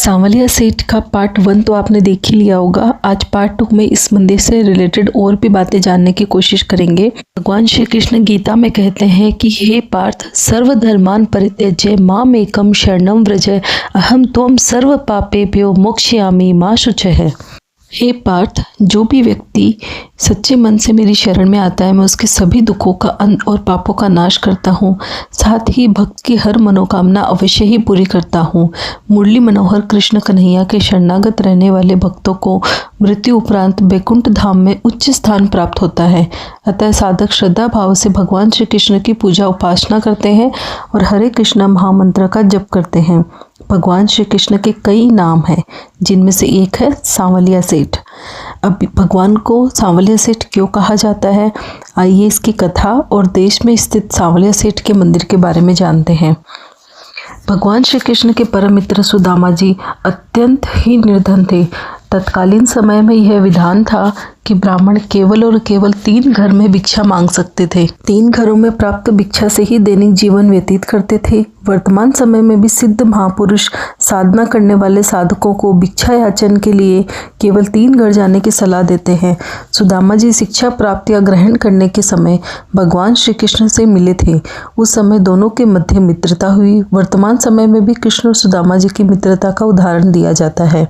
सांवलिया सेठ का पार्ट 1 तो आपने देख ही लिया होगा। आज पार्ट 2 में इस मंदिर से रिलेटेड और भी बातें जानने की कोशिश करेंगे। भगवान श्री कृष्ण गीता में कहते हैं कि हे पार्थ, सर्वधर्मान परित्यज्य माम एकम शरणम व्रज, अहम त्वं सर्व पापेभ्यो मोक्षयामि मा शुचः। हे पार्थ, जो भी व्यक्ति सच्चे मन से मेरी शरण में आता है, मैं उसके सभी दुखों का अंत और पापों का नाश करता हूँ। साथ ही भक्त की हर मनोकामना अवश्य ही पूरी करता हूँ। मुरली मनोहर कृष्ण कन्हैया के शरणागत रहने वाले भक्तों को मृत्यु उपरांत बैकुंठ धाम में उच्च स्थान प्राप्त होता है। अतः साधक श्रद्धा भाव से भगवान श्री कृष्ण की पूजा उपासना करते हैं और हरे कृष्ण महामंत्र का जप करते हैं। भगवान श्री कृष्ण के कई नाम हैं, जिनमें से एक है सांवलिया सेठ। अब भगवान को सांवलिया सेठ क्यों कहा जाता है, आइए इसकी कथा और देश में स्थित सांवलिया सेठ के मंदिर के बारे में जानते हैं। भगवान श्री कृष्ण के परम मित्र सुदामा जी अत्यंत ही निर्धन थे। तत्कालीन समय में यह विधान था कि ब्राह्मण केवल और केवल 3 घर में भिक्षा मांग सकते थे। 3 घरों में प्राप्त भिक्षा से ही दैनिक जीवन व्यतीत करते थे। वर्तमान समय में भी सिद्ध महापुरुष साधना करने वाले साधकों को भिक्षा याचन के लिए केवल 3 घर जाने की सलाह देते हैं। सुदामा जी शिक्षा प्राप्त या ग्रहण करने के समय भगवान श्री कृष्ण से मिले थे। उस समय दोनों के मध्य मित्रता हुई। वर्तमान समय में भी कृष्ण और सुदामा जी की मित्रता का उदाहरण दिया जाता है।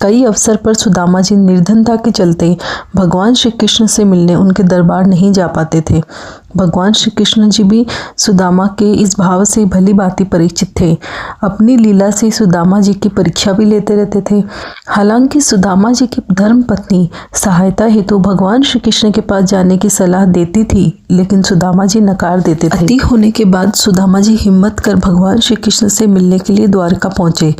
कई अवसर पर सुदामा जी निर्धनता के चलते भगवान श्री कृष्ण से मिलने उनके दरबार नहीं जा पाते थे। भगवान श्री कृष्ण जी भी सुदामा के इस भाव से भली भांति परिचित थे। अपनी लीला से सुदामा जी की परीक्षा भी लेते रहते थे। हालांकि सुदामा जी की धर्म पत्नी सहायता हेतु भगवान श्री कृष्ण के पास जाने की सलाह देती थी, लेकिन सुदामा जी नकार देते थे। अति होने के बाद सुदामा जी हिम्मत कर भगवान श्री कृष्ण से मिलने के लिए द्वारका पहुंचे।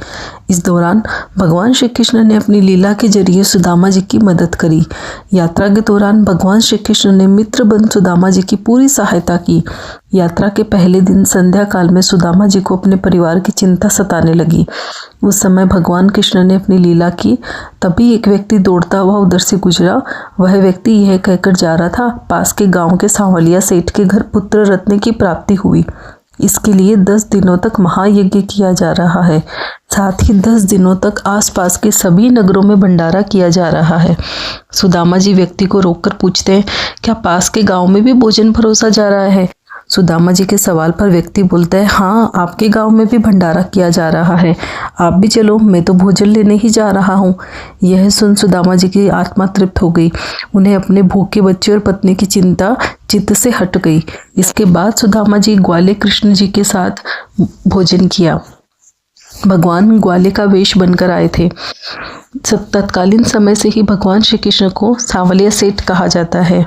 इस दौरान भगवान श्री कृष्ण ने अपनी लीला के जरिए सुदामा जी की मदद करी। यात्रा के दौरान भगवान श्री कृष्ण ने मित्र बन सुदामा जी की पूरी सहायता की। यात्रा के पहले दिन संध्या काल में सुदामा जी को अपने परिवार की चिंता सताने लगी। उस समय भगवान कृष्ण ने अपनी लीला की। तभी एक व्यक्ति दौड़ता हुआ उधर से गुजरा। वह व्यक्ति यह कहकर जा रहा था, पास के गांव के सांवलिया सेठ के घर पुत्र रत्न की प्राप्ति हुई। इसके लिए 10 दिनों तक महायज्ञ किया जा रहा है। साथ ही 10 दिनों तक आसपास के सभी नगरों में भंडारा किया जा रहा है। सुदामा जी व्यक्ति को रोककर पूछते हैं, क्या पास के गांव में भी भोजन परोसा जा रहा है? सुदामा जी के सवाल पर व्यक्ति बोलता है, हाँ, आपके गांव में भी भंडारा किया जा रहा है, आप भी चलो, मैं तो भोजन लेने ही जा रहा हूँ। यह सुन सुदामा जी की आत्मा तृप्त हो गई। उन्हें अपने भूखे बच्चे और पत्नी की चिंता चित्त से हट गई। इसके बाद सुदामा जी ग्वाले कृष्ण जी के साथ भोजन किया। भगवान ग्वाले का वेश बनकर आए थे। तत्कालीन समय से ही भगवान श्री कृष्ण को सांवलिया सेठ कहा जाता है।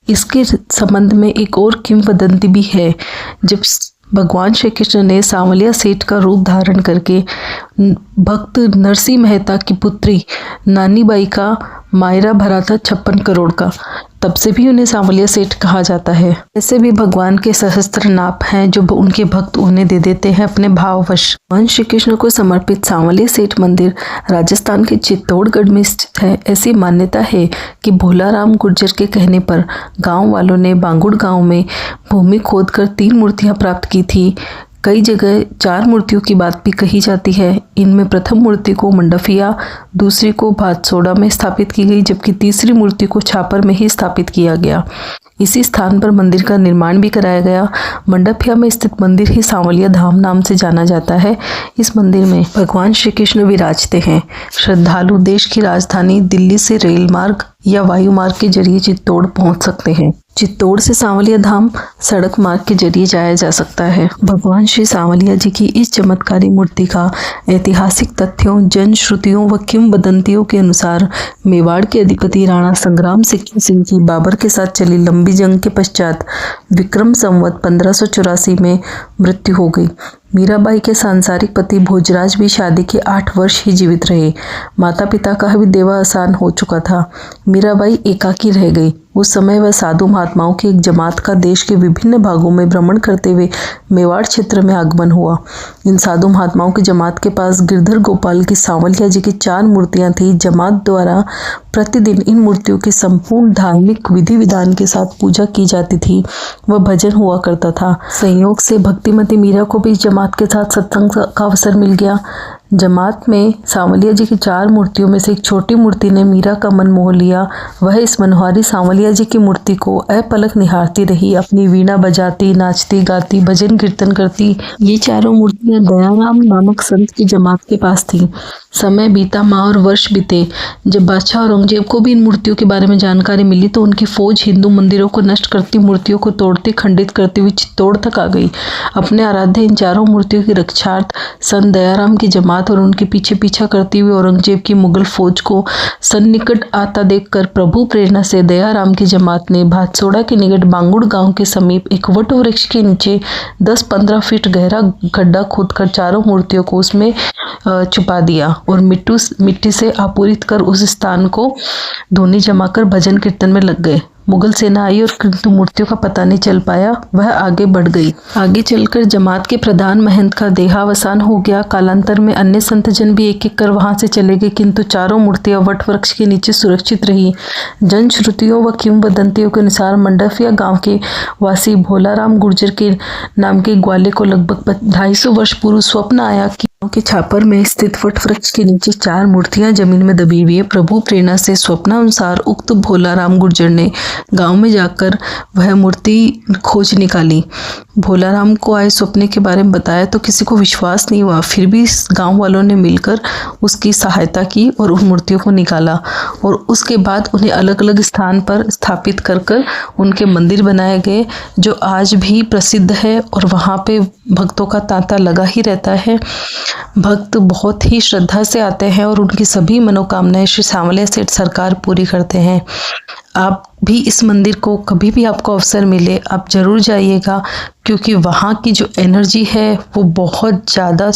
इसके संबंध में एक और किंवदंती भी है। जब भगवान श्री कृष्ण ने सांवलिया सेठ का रूप धारण करके भक्त नरसिंह मेहता की पुत्री नानीबाई का मायरा भरा था 56 करोड़ का, तब से भी उन्हें सांवलिया सेठ कहा जाता है। ऐसे भी भगवान के सहस्त्र नाप हैं जो उनके भक्त उन्हें दे देते हैं अपने भाववश। भगवान श्री कृष्ण को समर्पित सांवलिया सेठ मंदिर राजस्थान के चित्तौड़गढ़ में स्थित है। ऐसी मान्यता है कि भोलाराम गुर्जर के कहने पर गांव वालों ने बांगुड़ गांव में भूमि खोदकर 3 मूर्तियां प्राप्त की थी। कई जगह 4 मूर्तियों की बात भी कही जाती है। इनमें प्रथम मूर्ति को मंडफिया, दूसरी को भातसोड़ा में स्थापित की गई, जबकि तीसरी मूर्ति को छापर में ही स्थापित किया गया। इसी स्थान पर मंदिर का निर्माण भी कराया गया। मंडफिया में स्थित मंदिर ही सांवलिया धाम नाम से जाना जाता है। इस मंदिर में भगवान श्री कृष्ण विराजते हैं। श्रद्धालु देश की राजधानी दिल्ली से रेल मार्ग या वायु मार्ग के जरिए चित्तौड़ पहुंच सकते हैं। चित्तौड़ से सांवलिया धाम सड़क मार्ग के जरिए जाया जा सकता है। भगवान श्री सांवलिया जी की इस चमत्कारी मूर्ति का ऐतिहासिक तथ्यों, जन श्रुतियों व किंवदंतियों के अनुसार मेवाड़ के अधिपति राणा संग्राम सिंह की बाबर के साथ चली लंबी जंग के पश्चात विक्रम संवत 1584 में मृत्यु हो गई। मीराबाई के सांसारिक पति भोजराज भी शादी के 8 वर्ष ही जीवित रहे। माता पिता का भी देहावसान हो चुका था। मीराबाई एकाकी रह गई। उस समय वह साधु महात्माओं की एक जमात का देश के विभिन्न भागों में भ्रमण करते हुए मेवाड़ क्षेत्र में आगमन हुआ। इन साधु महात्माओं की जमात के पास गिरधर गोपाल की सांवलिया जी की 4 मूर्तियां थी। जमात द्वारा प्रतिदिन इन मूर्तियों की संपूर्ण धार्मिक विधि विधान के साथ पूजा की जाती थी व भजन हुआ करता था। संयोग से भक्तिमती मीरा को भी जमात के साथ सत्संग का अवसर मिल गया। जमात में सांवलिया जी की 4 मूर्तियों में से एक छोटी मूर्ति ने मीरा का मन मोह लिया। वह इस मनोहारी सांवलिया जी की मूर्ति को अपलक निहारती रही, अपनी वीणा बजाती, नाचती, गाती, भजन कीर्तन करती। ये चारों मूर्तियां दयाराम नामक संत की जमात के पास थीं। समय बीता, माह और वर्ष बीते। जब बादशाह औरंगजेब को भी इन मूर्तियों के बारे में जानकारी मिली तो उनकी फौज हिंदू मंदिरों को नष्ट करती, मूर्तियों को तोड़ती, खंडित करती हुई चित्तौड़ तक आ गई। अपने आराध्य इन चारों मूर्तियों की रक्षार्थ संत दयाराम की जमात और उनके पीछे पीछा करती हुई औरंगजेब की मुगल फौज को सन्निकट आता देखकर प्रभु प्रेरणा से दयाराम की जमात ने भादसोड़ा के निकट बांगुड़ गांव के समीप एक वट वृक्ष के नीचे 10-15 फीट गहरा गड्ढा खोदकर चारों मूर्तियों को उसमें छुपा दिया और मिट्टी से आपूरित कर उस स्थान को धूनी जमाकर भजन कीर्तन में लग गए। मुगल सेना आई और किंतु मूर्तियों का पता नहीं चल पाया। वह आगे बढ़ गई। आगे चलकर जमात के प्रधान महंत का देहावसान हो गया। कालांतर में अन्य संतजन भी एक एक कर वहां से चले गए, किंतु चारों मूर्तियां वट वृक्ष के नीचे सुरक्षित रही। जनश्रुतियों व किंवदंतियों के अनुसार मंडफिया गांव के वासी भोलाराम गुर्जर के नाम के ग्वाले को लगभग 250 वर्ष पूर्व स्वप्न आया कि के छापर में स्थित वट वृक्ष के नीचे 4 मूर्तियां जमीन में दबी हुई है। प्रभु प्रेरणा से स्वप्नानुसार उक्त भोलाराम गुर्जर ने गांव में जाकर वह मूर्ति खोज निकाली। भोलाराम को आए सपने के बारे में बताया तो किसी को विश्वास नहीं हुआ। फिर भी गांव वालों ने मिलकर उसकी सहायता की और उन मूर्तियों को निकाला और उसके बाद उन्हें अलग अलग स्थान पर स्थापित कर उनके मंदिर बनाए गए, जो आज भी प्रसिद्ध है और वहाँ पे भक्तों का तांता लगा ही रहता है। भक्त बहुत ही श्रद्धा से आते हैं और उनकी सभी मनोकामनाएं श्री सांवलिया सेठ सरकार पूरी करते हैं। आप भी इस मंदिर को कभी भी आपको अवसर मिले आप जरूर जाइएगा, क्योंकि वहाँ की जो एनर्जी है वो बहुत ज़्यादा